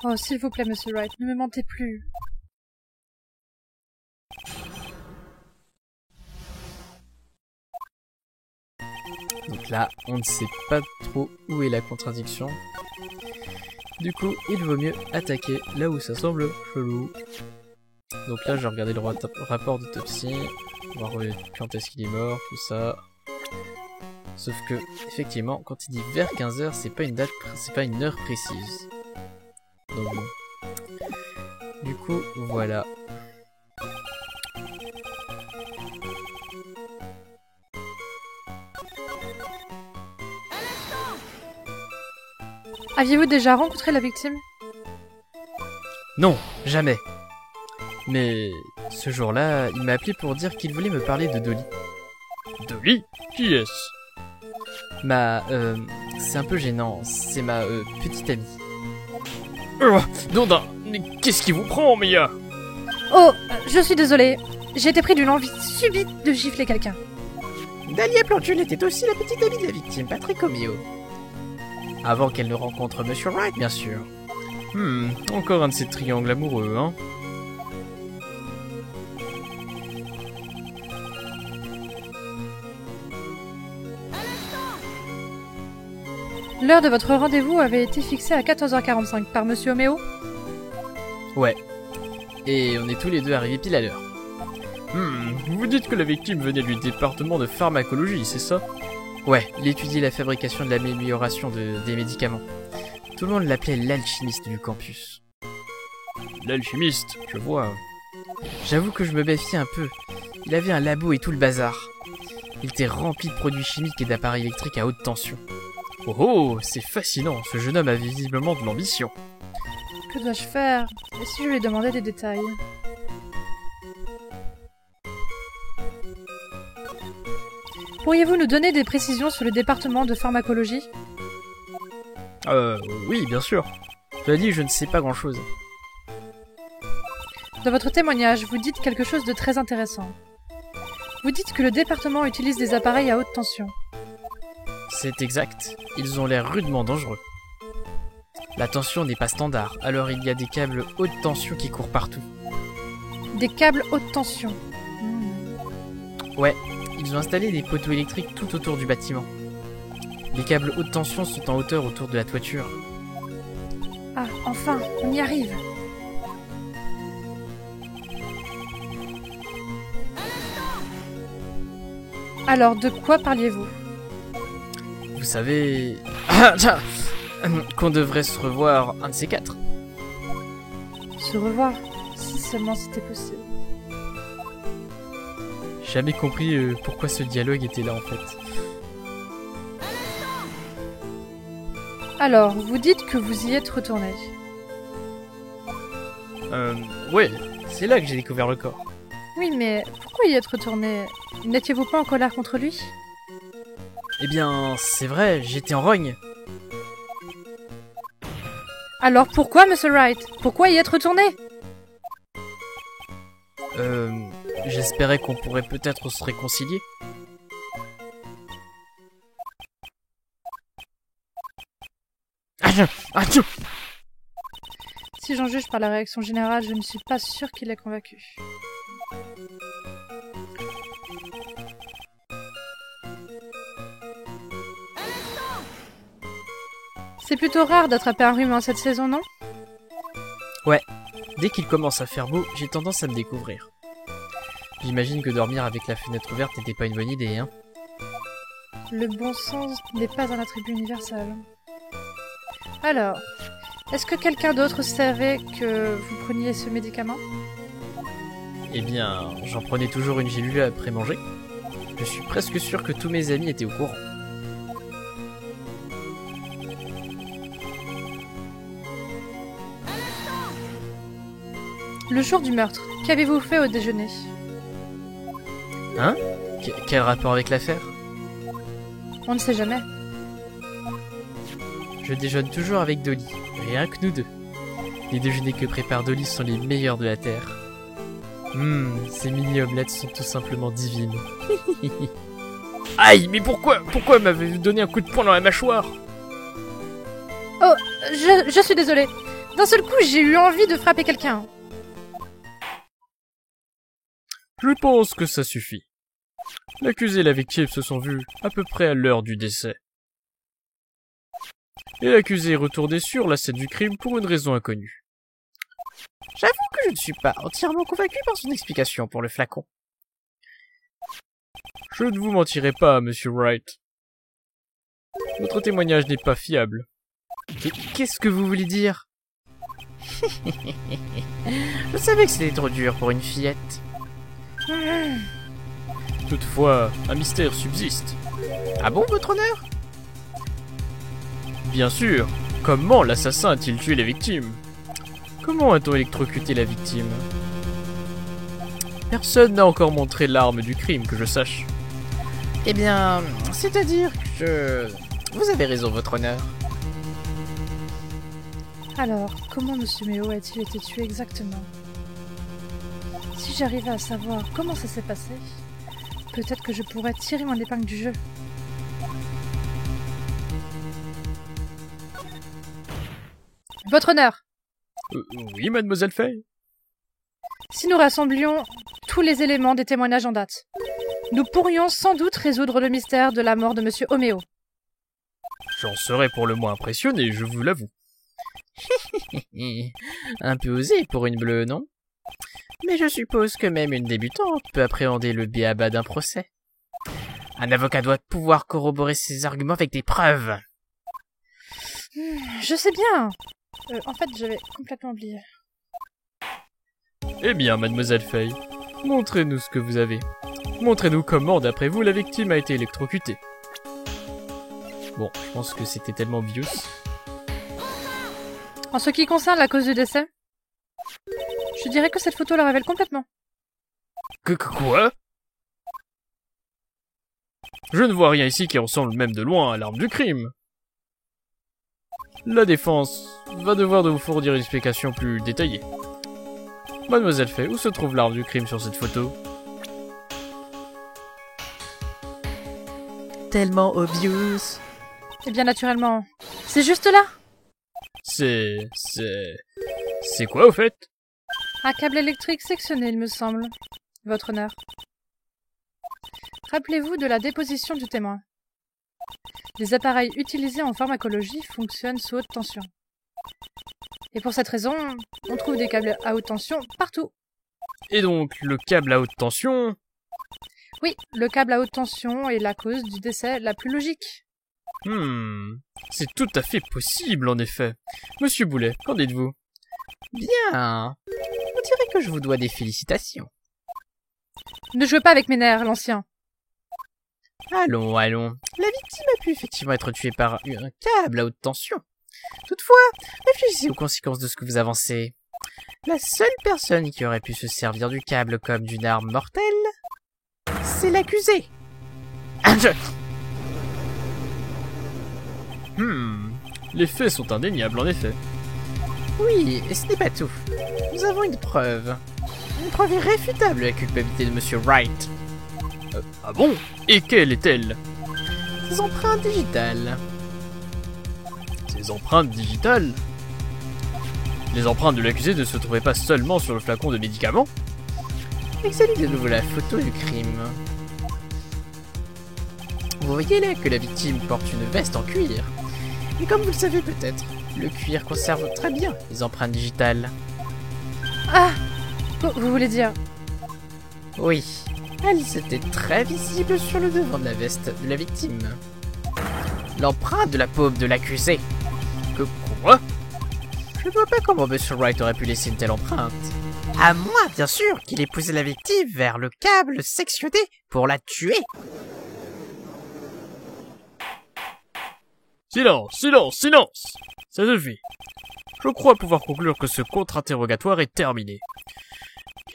Oh, s'il vous plaît, Monsieur Wright, ne me mentez plus. Donc là, on ne sait pas trop où est la contradiction. Du coup, il vaut mieux attaquer là où ça semble chelou. Donc là, j'ai regardé le rapport d'autopsie, voir quand est-ce qu'il est mort, tout ça. Sauf que, effectivement, quand il dit vers 15h, c'est pas une date, c'est pas une heure précise. Donc bon. Du coup, voilà. Aviez-vous déjà rencontré la victime? Non, jamais. Mais ce jour-là, il m'a appelé pour dire qu'il voulait me parler de Dolly. Dolly? Qui est-ce? C'est un peu gênant, c'est ma petite amie. Dondin, mais qu'est-ce qui vous prend, Mia? Oh, je suis désolée. J'ai été pris d'une envie subite de gifler quelqu'un. Dahlia Plantule était aussi la petite amie de la victime, Patrick Omeo. Avant qu'elle ne rencontre Monsieur Wright, bien sûr. Encore un de ces triangles amoureux, hein? L'heure de votre rendez-vous avait été fixée à 14h45 par Monsieur Omeo? Ouais. Et on est tous les deux arrivés pile à l'heure. Vous dites que la victime venait du département de pharmacologie, c'est ça? Ouais, il étudiait la fabrication de l'amélioration des médicaments. Tout le monde l'appelait l'alchimiste du campus. L'alchimiste, je vois. J'avoue que je me méfiais un peu. Il avait un labo et tout le bazar. Il était rempli de produits chimiques et d'appareils électriques à haute tension. Oh, c'est fascinant, ce jeune homme a visiblement de l'ambition. Que dois-je faire? Et si je lui demandais des détails? Pourriez-vous nous donner des précisions sur le département de pharmacologie? Oui, bien sûr. Je l'ai dit, je ne sais pas grand-chose. Dans votre témoignage, vous dites quelque chose de très intéressant. Vous dites que le département utilise des appareils à haute tension. C'est exact. Ils ont l'air rudement dangereux. La tension n'est pas standard, alors il y a des câbles haute tension qui courent partout. Des câbles haute tension. Ouais, ils ont installé des poteaux électriques tout autour du bâtiment. Les câbles haute tension sont en hauteur autour de la toiture. Ah, enfin, on y arrive. Alors, de quoi parliez-vous? Vous savez... qu'on devrait se revoir un de ces quatre. Se revoir, si seulement c'était possible. J'ai jamais compris pourquoi ce dialogue était là en fait. Alors, vous dites que vous y êtes retourné. Ouais, c'est là que j'ai découvert le corps. Oui, mais pourquoi y êtes retourné? N'étiez-vous pas en colère contre lui? Eh bien, c'est vrai, j'étais en rogne. Alors pourquoi, Monsieur Wright? Pourquoi y être retourné? J'espérais qu'on pourrait peut-être se réconcilier. Si j'en juge par la réaction générale, je ne suis pas sûre qu'il est convaincu. C'est plutôt rare d'attraper un rhume en cette saison, non? Ouais, dès qu'il commence à faire beau, j'ai tendance à me découvrir. J'imagine que dormir avec la fenêtre ouverte n'était pas une bonne idée, hein? Le bon sens n'est pas un attribut universel. Alors, est-ce que quelqu'un d'autre savait que vous preniez ce médicament? Eh bien, j'en prenais toujours une gélule après manger. Je suis presque sûr que tous mes amis étaient au courant. Le jour du meurtre, qu'avez-vous fait au déjeuner? Hein? Quel rapport avec l'affaire? On ne sait jamais. Je déjeune toujours avec Dolly, rien que nous deux. Les déjeuners que prépare Dolly sont les meilleurs de la Terre. Ces mini-omelettes sont tout simplement divines. Aïe, mais pourquoi m'avez-vous donné un coup de poing dans la mâchoire? Oh, je suis désolée. D'un seul coup, j'ai eu envie de frapper quelqu'un. Je pense que ça suffit. L'accusé et la victime se sont vus à peu près à l'heure du décès. Et l'accusé est retourné sur la scène du crime pour une raison inconnue. J'avoue que je ne suis pas entièrement convaincu par son explication pour le flacon. Je ne vous mentirai pas, Monsieur Wright. Votre témoignage n'est pas fiable. Qu'est-ce que vous voulez dire? Je savais que c'était trop dur pour une fillette. Toutefois, un mystère subsiste. Ah bon, votre honneur? Bien sûr, comment l'assassin a-t-il tué la victime? Comment a-t-on électrocuté la victime? Personne n'a encore montré l'arme du crime, que je sache. Eh bien, c'est-à-dire que... Vous avez raison, votre honneur. Alors, comment Monsieur Méo a-t-il été tué exactement? Si j'arrivais à savoir comment ça s'est passé, peut-être que je pourrais tirer mon épingle du jeu. Votre honneur! Oui, mademoiselle Fay. Si nous rassemblions tous les éléments des témoignages en date, nous pourrions sans doute résoudre le mystère de la mort de Monsieur Oméo. J'en serais pour le moins impressionné, je vous l'avoue. Un peu osé pour une bleue, non? Mais je suppose que même une débutante peut appréhender le b.a.-ba d'un procès. Un avocat doit pouvoir corroborer ses arguments avec des preuves. Je sais bien. En fait, j'avais complètement oublié. Eh bien, mademoiselle Fay, montrez-nous ce que vous avez. Montrez-nous comment, d'après vous, la victime a été électrocutée. Bon, je pense que c'était tellement obvious. En ce qui concerne la cause du décès, je dirais que cette photo la révèle complètement. Quoi? Je ne vois rien ici qui ressemble même de loin à l'arme du crime. La défense va devoir de vous fournir une explication plus détaillée. Mademoiselle Fay, où se trouve l'arme du crime sur cette photo? Tellement obvious. Eh bien, naturellement, c'est juste là. C'est quoi au fait? Un câble électrique sectionné, il me semble. Votre honneur. Rappelez-vous de la déposition du témoin. Les appareils utilisés en pharmacologie fonctionnent sous haute tension. Et pour cette raison, on trouve des câbles à haute tension partout. Et donc, le câble à haute tension... Oui, le câble à haute tension est la cause du décès la plus logique. C'est tout à fait possible, en effet. Monsieur Boulet, qu'en dites-vous? Bien. On dirait que je vous dois des félicitations. Ne jouez pas avec mes nerfs, l'ancien. Allons. La victime a pu effectivement être tuée par un câble à haute tension. Toutefois, réfléchissez aux conséquences de ce que vous avancez. La seule personne qui aurait pu se servir du câble comme d'une arme mortelle, c'est l'accusé. Les faits sont indéniables, en effet. Oui, et ce n'est pas tout. Nous avons une preuve. Une preuve irréfutable de la culpabilité de Monsieur Wright. Ah bon? Et quelle est-elle? Ses empreintes digitales. Ses empreintes digitales? Les empreintes de l'accusé ne se trouvaient pas seulement sur le flacon de médicaments? Examinez de nouveau la photo du crime. Vous voyez là que la victime porte une veste en cuir. Et comme vous le savez peut-être, le cuir conserve très bien les empreintes digitales. Ah! Vous voulez dire? Oui, elles étaient très visibles sur le devant de la veste de la victime. L'empreinte de la paume de l'accusé. Quoi? Je ne vois pas comment Monsieur Wright aurait pu laisser une telle empreinte. À moins, bien sûr, qu'il ait poussé la victime vers le câble sectionné pour la tuer. Silence! Ça suffit. Je crois pouvoir conclure que ce contre-interrogatoire est terminé.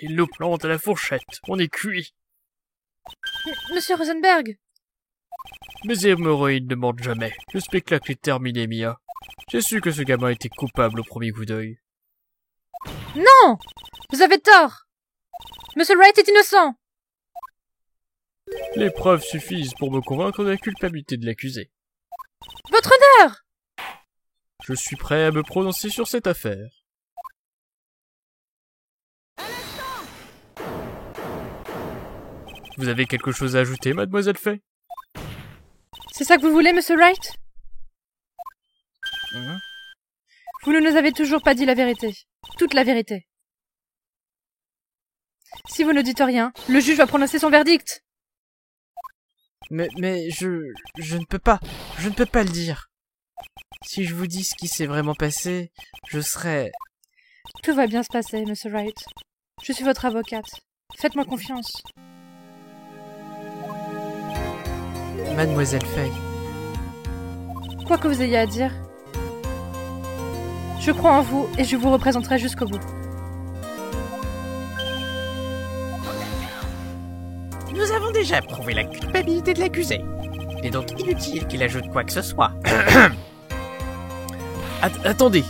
Il nous plante à la fourchette, on est cuit. Monsieur Rosenberg! Mes hémorroïdes ne mentent jamais. Le spectacle est terminé, Mia. J'ai su que ce gamin était coupable au premier coup d'œil. Non! Vous avez tort! Monsieur Wright est innocent! Les preuves suffisent pour me convaincre de la culpabilité de l'accusé. Votre honneur! Je suis prêt à me prononcer sur cette affaire. Vous avez quelque chose à ajouter, mademoiselle Fay? C'est ça que vous voulez, Monsieur Wright? Mhm. Vous ne nous avez toujours pas dit la vérité. Toute la vérité. Si vous ne dites rien, le juge va prononcer son verdict. Mais je ne peux pas. Je ne peux pas le dire. Si je vous dis ce qui s'est vraiment passé, je serai... Tout va bien se passer, Monsieur Wright. Je suis votre avocate. Faites-moi confiance. Mademoiselle Fay. Quoi que vous ayez à dire, je crois en vous et je vous représenterai jusqu'au bout. Nous avons déjà prouvé la culpabilité de l'accusé. Il est donc inutile qu'il ajoute quoi que ce soit. Attendez,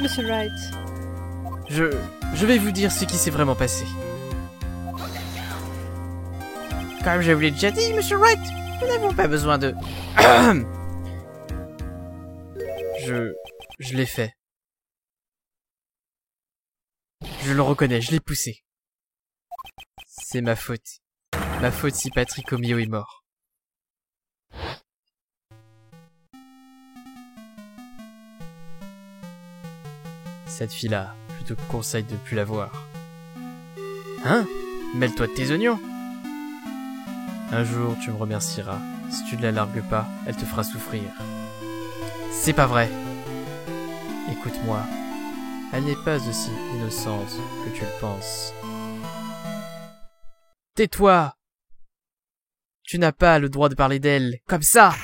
Monsieur Wright, je vais vous dire ce qui s'est vraiment passé. Comme je vous l'ai déjà dit, Monsieur Wright, nous n'avons pas besoin de... Je l'ai fait. Je le reconnais, je l'ai poussé. C'est ma faute. Ma faute si Patrick O'Meara est mort. Cette fille-là, je te conseille de ne plus la voir. Hein? Mêle-toi de tes oignons. Un jour, tu me remercieras. Si tu ne la largues pas, elle te fera souffrir. C'est pas vrai. Écoute-moi. Elle n'est pas aussi innocente que tu le penses. Tais-toi! Tu n'as pas le droit de parler d'elle comme ça!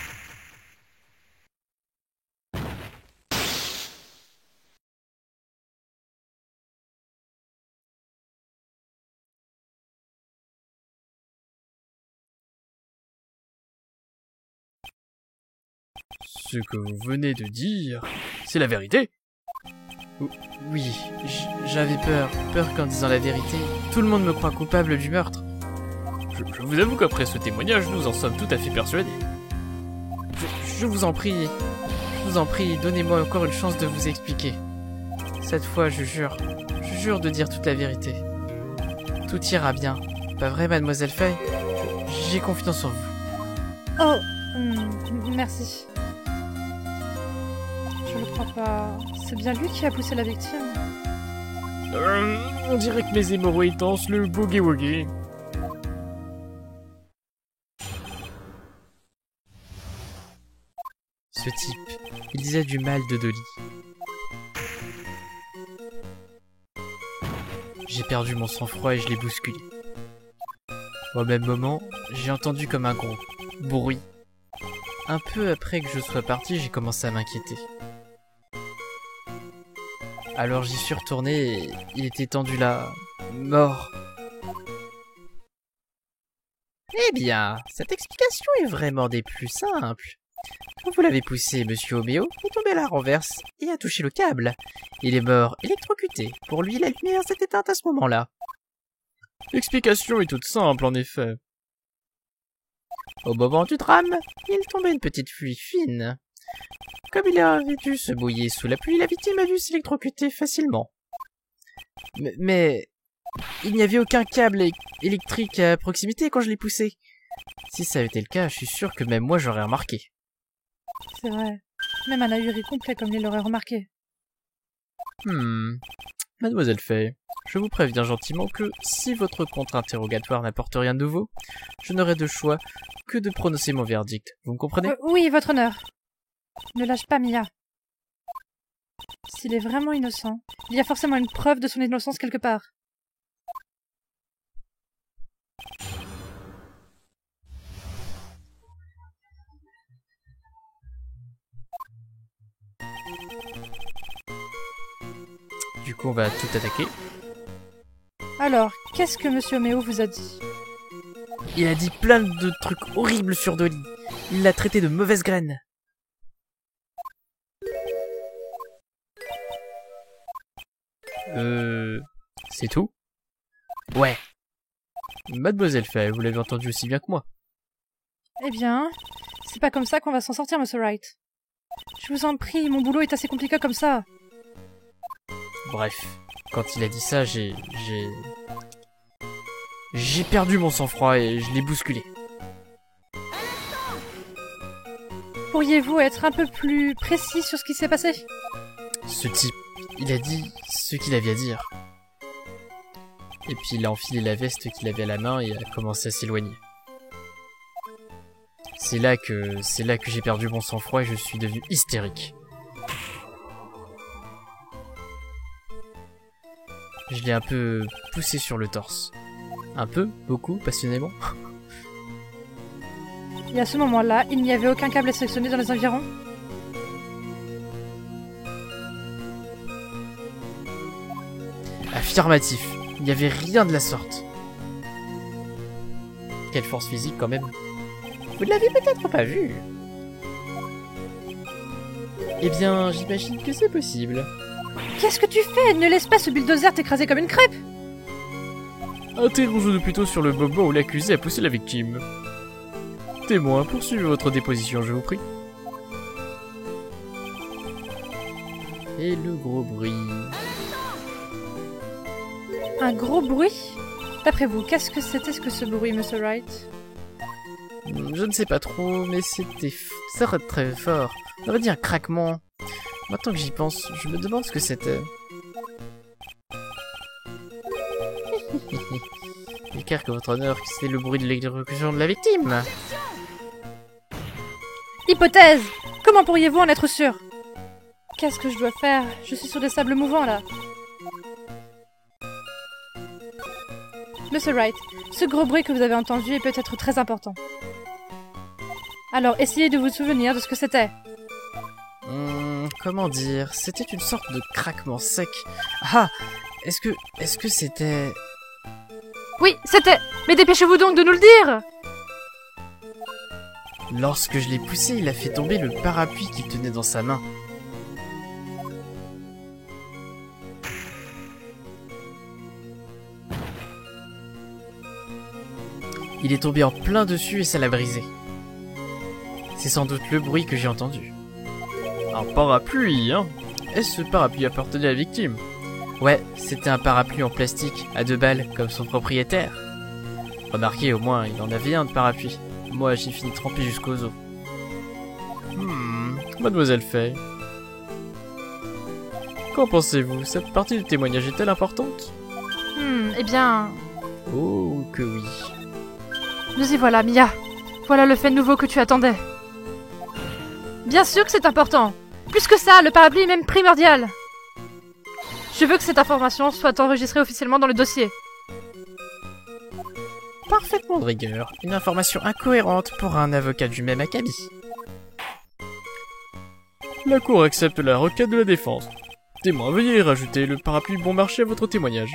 Ce que vous venez de dire, c'est la vérité. Oui, j'avais peur qu'en disant la vérité, tout le monde me croit coupable du meurtre. Je vous avoue qu'après ce témoignage, nous en sommes tout à fait persuadés. Je vous en prie, donnez-moi encore une chance de vous expliquer. Cette fois, je jure de dire toute la vérité. Tout ira bien, pas vrai, mademoiselle Fay? J'ai confiance en vous. oh, merci. Je ne crois pas. C'est bien lui qui a poussé la victime. On dirait que mes hémorroïdes dansent le boogie-woogie. Ce type, il disait du mal de Dolly. J'ai perdu mon sang-froid et je l'ai bousculé. Au même moment, j'ai entendu comme un gros bruit. Un peu après que je sois parti, j'ai commencé à m'inquiéter. Alors j'y suis retourné et il était tendu là, mort. Eh bien, cette explication est vraiment des plus simples. Quand vous l'avez poussé, Monsieur O'Meara est tombé à la renverse et a touché le câble. Il est mort électrocuté. Pour lui, la lumière s'est éteinte à ce moment-là. L'explication est toute simple, en effet. Au moment du drame, il tombait une petite pluie fine. Comme il avait dû se mouiller sous la pluie, la victime a dû s'électrocuter facilement. Mais il n'y avait aucun câble électrique à proximité quand je l'ai poussé. Si ça avait été le cas, je suis sûr que même moi j'aurais remarqué. C'est vrai. Même un ahuri complet comme il l'aurait remarqué. Mademoiselle Fay, je vous préviens gentiment que si votre contre-interrogatoire n'apporte rien de nouveau, je n'aurai de choix que de prononcer mon verdict. Vous me comprenez? Oui, votre honneur. Ne lâche pas Mia. S'il est vraiment innocent, il y a forcément une preuve de son innocence quelque part. Du coup, on va tout attaquer. Alors, qu'est-ce que Monsieur O'Meara vous a dit? Il a dit plein de trucs horribles sur Dolly. Il l'a traité de mauvaise graine. C'est tout? Ouais. Mademoiselle Fay, vous l'avez entendu aussi bien que moi. Eh bien, c'est pas comme ça qu'on va s'en sortir, Monsieur Wright. Je vous en prie, mon boulot est assez compliqué comme ça. Bref, quand il a dit ça, j'ai perdu mon sang-froid et je l'ai bousculé. Pourriez-vous être un peu plus précis sur ce qui s'est passé? Ce type, il a dit ce qu'il avait à dire. Et puis il a enfilé la veste qu'il avait à la main et a commencé à s'éloigner. C'est là que j'ai perdu mon sang-froid et je suis devenu hystérique. Je l'ai un peu poussé sur le torse. Un peu, beaucoup, passionnément. Et à ce moment-là, il n'y avait aucun câble à sélectionner dans les environs? Affirmatif. Il n'y avait rien de la sorte. Quelle force physique quand même. Vous ne l'avez peut-être pas vu. Eh bien, j'imagine que c'est possible. Qu'est-ce que tu fais? Ne laisse pas ce bulldozer t'écraser comme une crêpe! Interrogeons-nous plutôt sur le moment où l'accusé a poussé la victime. Témoin, poursuivez votre déposition, je vous prie. Et le gros bruit. Un gros bruit? D'après vous, qu'est-ce que c'était que ce bruit, Monsieur Wright? Je ne sais pas trop, mais c'était très fort. On aurait dit un craquement. Maintenant que j'y pense, je me demande ce que c'était. J'espère que votre honneur, que c'était le bruit de l'exécution de la victime. Hypothèse! Comment pourriez-vous en être sûr? Qu'est-ce que je dois faire? Je suis sur des sables mouvants, là. Monsieur Wright, ce gros bruit que vous avez entendu est peut-être très important. Alors, essayez de vous souvenir de ce que c'était. Comment dire? C'était une sorte de craquement sec. Ah! Est-ce que c'était... Oui, c'était... Mais dépêchez-vous donc de nous le dire! Lorsque je l'ai poussé, il a fait tomber le parapluie qu'il tenait dans sa main. Il est tombé en plein dessus et ça l'a brisé. C'est sans doute le bruit que j'ai entendu. Un parapluie, hein? Est-ce ce parapluie appartenait à la victime? Ouais, c'était un parapluie en plastique, à 2 balles, comme son propriétaire. Remarquez, au moins, il en avait un de parapluie. Moi, j'ai fini trempé jusqu'aux os. Mademoiselle Fay. Qu'en pensez-vous? Cette partie du témoignage est-elle importante? Eh bien... Oh, que oui. Nous y voilà, Mia. Voilà le fait nouveau que tu attendais. Bien sûr que c'est important. Plus que ça, le parapluie est même primordial. Je veux que cette information soit enregistrée officiellement dans le dossier. Parfaitement de rigueur. Une information incohérente pour un avocat du même acabit. La cour accepte la requête de la défense. Témoin, veuillez rajouter le parapluie bon marché à votre témoignage.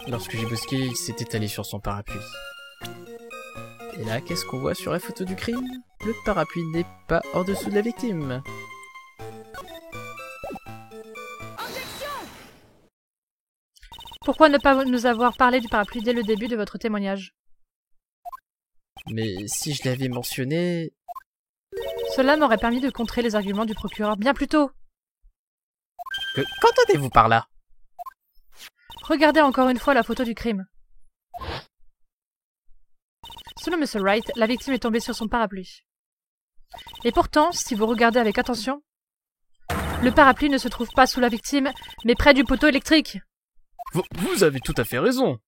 Lorsque j'ai bousculé, il s'est étalé sur son parapluie. Et là, qu'est-ce qu'on voit sur la photo du crime? Le parapluie n'est pas en dessous de la victime. Pourquoi ne pas nous avoir parlé du parapluie dès le début de votre témoignage? Mais si je l'avais mentionné... Cela m'aurait permis de contrer les arguments du procureur bien plus tôt. Qu'entendez-vous par là? Regardez encore une fois la photo du crime. Selon Mr. Wright, la victime est tombée sur son parapluie. Et pourtant, si vous regardez avec attention, le parapluie ne se trouve pas sous la victime, mais près du poteau électrique. Vous avez tout à fait raison.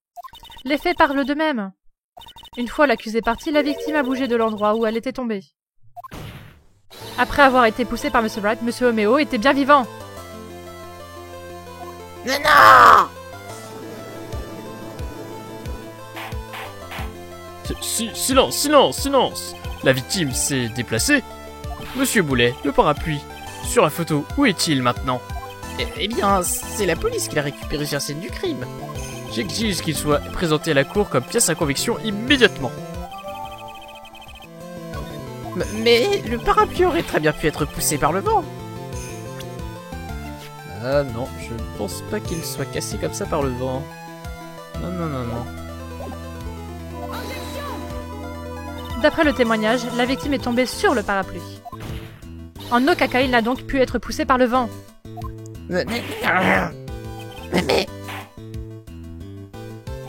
Les faits parlent d'eux-mêmes. Une fois l'accusé parti, la victime a bougé de l'endroit où elle était tombée. Après avoir été poussé par Mr. Wright, M. Omeo était bien vivant. Non! Silence! La victime s'est déplacée. Monsieur Boulet, le parapluie, sur la photo, où est-il maintenant? Eh bien, c'est la police qui l'a récupéré sur la scène du crime. J'exige qu'il soit présenté à la cour comme pièce à conviction immédiatement. Mais le parapluie aurait très bien pu être poussé par le vent. Ah non, je ne pense pas qu'il soit cassé comme ça par le vent. Non. D'après le témoignage, la victime est tombée sur le parapluie. En aucun cas, il n'a donc pu être poussé par le vent. Mais...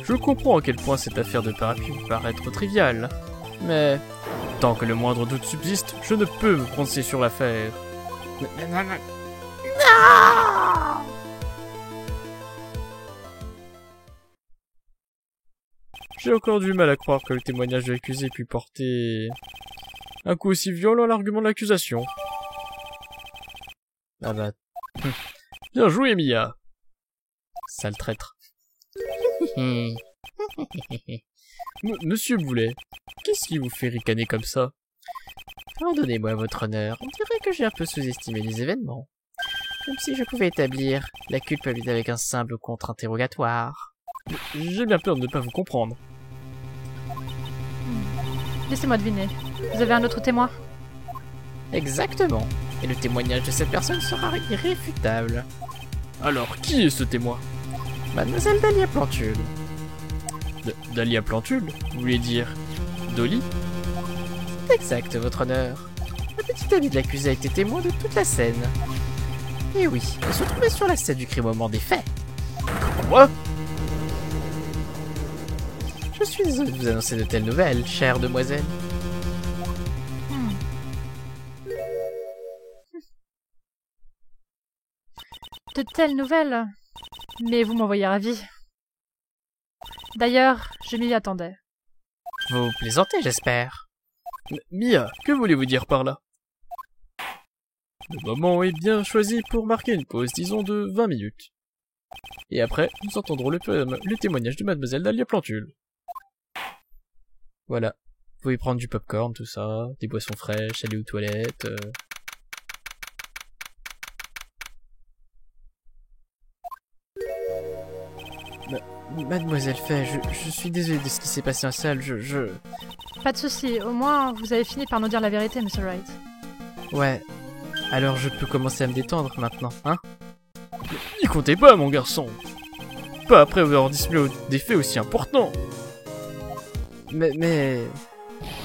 Je comprends à quel point cette affaire de parapluie peut paraître triviale, mais tant que le moindre doute subsiste, je ne peux me prononcer sur l'affaire. J'ai encore du mal à croire que le témoignage de l'accusé puisse porter un coup aussi violent à l'argument de l'accusation. Ah bah... Bien joué, Mia. Sale traître. Monsieur Boulet, qu'est-ce qui vous fait ricaner comme ça? Pardonnez-moi, votre honneur, on dirait que j'ai un peu sous-estimé les événements. Comme si je pouvais établir la culpabilité avec un simple contre-interrogatoire. J'ai bien peur de ne pas vous comprendre. Laissez-moi deviner. Vous avez un autre témoin? Exactement. Et le témoignage de cette personne sera irréfutable. Alors, qui est ce témoin? Mademoiselle Dahlia Plantule. Dahlia Plantule? Vous voulez dire Dolly? Exact, votre honneur. La petite amie de l'accusé a été témoin de toute la scène. Et oui, elle se trouvait sur la scène du crime au moment des faits. Quoi? Je suis désolé de vous annoncer de telles nouvelles, chère demoiselle. De telles nouvelles. Mais vous m'envoyez ravi. D'ailleurs, je m'y attendais. Vous plaisantez, j'espère. Mia, que voulez-vous dire par là? Le moment est bien choisi pour marquer une pause, disons de 20 minutes. Et après, nous entendrons le témoignage de Mademoiselle Dahlia Plantule. Voilà. Vous pouvez prendre du popcorn, tout ça, des boissons fraîches, aller aux toilettes... Mademoiselle Fay, je suis désolé de ce qui s'est passé en salle, Pas de souci, au moins vous avez fini par nous dire la vérité, Mr. Wright. Ouais. Alors je peux commencer à me détendre maintenant, hein? N'y comptez pas, mon garçon. Pas après avoir dissimulé des faits aussi importants. Mais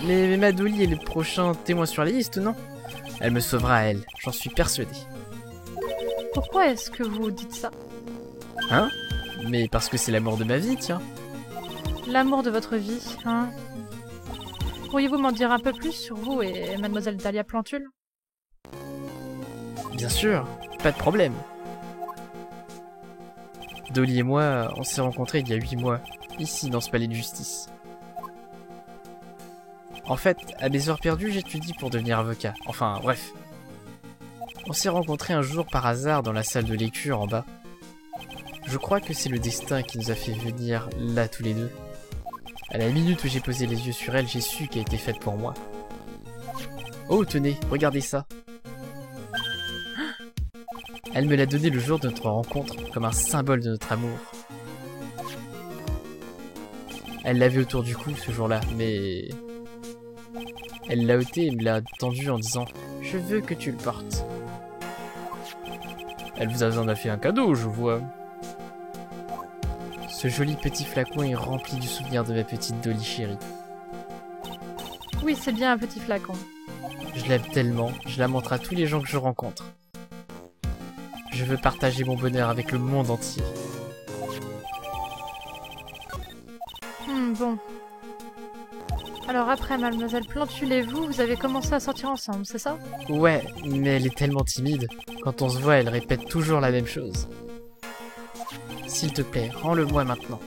Madoli est le prochain témoin sur la liste, non? Elle me sauvera, elle, j'en suis persuadé. Pourquoi est-ce que vous dites ça? Hein? Mais parce que c'est l'amour de ma vie, tiens. L'amour de votre vie, hein? Pourriez-vous m'en dire un peu plus sur vous et Mademoiselle Dahlia Plantule? Bien sûr, pas de problème. Dolly et moi, on s'est rencontrés il y a 8 mois, ici dans ce palais de justice. En fait, à mes heures perdues, j'étudie pour devenir avocat. Enfin, bref. On s'est rencontrés un jour par hasard dans la salle de lecture en bas. Je crois que c'est le destin qui nous a fait venir là tous les deux. À la minute où j'ai posé les yeux sur elle, j'ai su qu'elle était faite pour moi. Oh, tenez, regardez ça. Elle me l'a donné le jour de notre rencontre, comme un symbole de notre amour. Elle l'avait autour du cou ce jour-là, mais... Elle l'a ôté et me l'a tendu en disant « Je veux que tu le portes ». Elle vous en a fait un cadeau, je vois. Ce joli petit flacon est rempli du souvenir de ma petite Dolly chérie. Oui, c'est bien un petit flacon. Je l'aime tellement, je la montre à tous les gens que je rencontre. Je veux partager mon bonheur avec le monde entier. Bon. Alors après Mademoiselle Plantule et vous, vous avez commencé à sortir ensemble, c'est ça? Ouais, mais elle est tellement timide. Quand on se voit, elle répète toujours la même chose. S'il te plaît, rends-le-moi maintenant.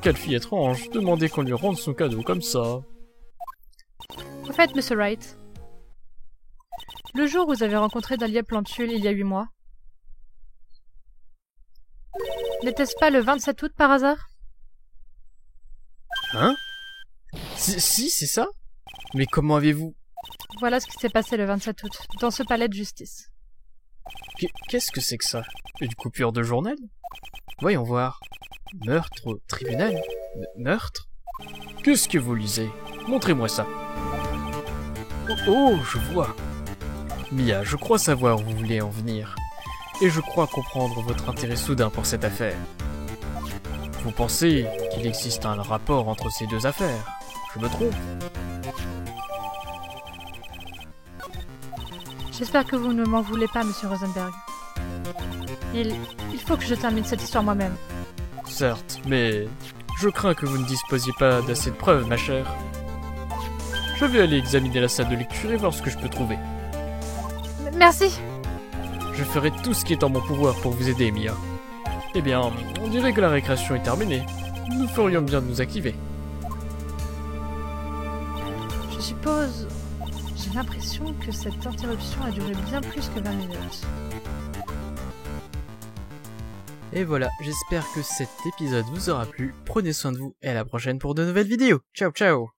Quelle fille étrange. Demandez qu'on lui rende son cadeau comme ça. Au fait, Mr. Wright, le jour où vous avez rencontré Dahlia Plantule il y a 8 mois, n'était-ce pas le 27 août par hasard? Hein? Si, c'est ça? Mais comment avez-vous... Voilà ce qui s'est passé le 27 août, dans ce palais de justice. Qu'est-ce que c'est que ça? Une coupure de journal? Voyons voir. Meurtre au tribunal? Meurtre? Qu'est-ce que vous lisez? Montrez-moi ça. Oh, je vois. Mia, je crois savoir où vous voulez en venir. Et je crois comprendre votre intérêt soudain pour cette affaire. Vous pensez qu'il existe un rapport entre ces deux affaires? Je me trompe? J'espère que vous ne m'en voulez pas, monsieur Rosenberg. Il faut que je termine cette histoire moi-même. Certes, mais je crains que vous ne disposiez pas d'assez de preuves, ma chère. Je vais aller examiner la salle de lecture et voir ce que je peux trouver. Merci. Je ferai tout ce qui est en mon pouvoir pour vous aider, Mia. Eh bien, on dirait que la récréation est terminée. Nous ferions bien de nous activer. Je suppose... J'ai l'impression que cette interruption a duré bien plus que 20 minutes. Et voilà, j'espère que cet épisode vous aura plu. Prenez soin de vous et à la prochaine pour de nouvelles vidéos. Ciao ciao.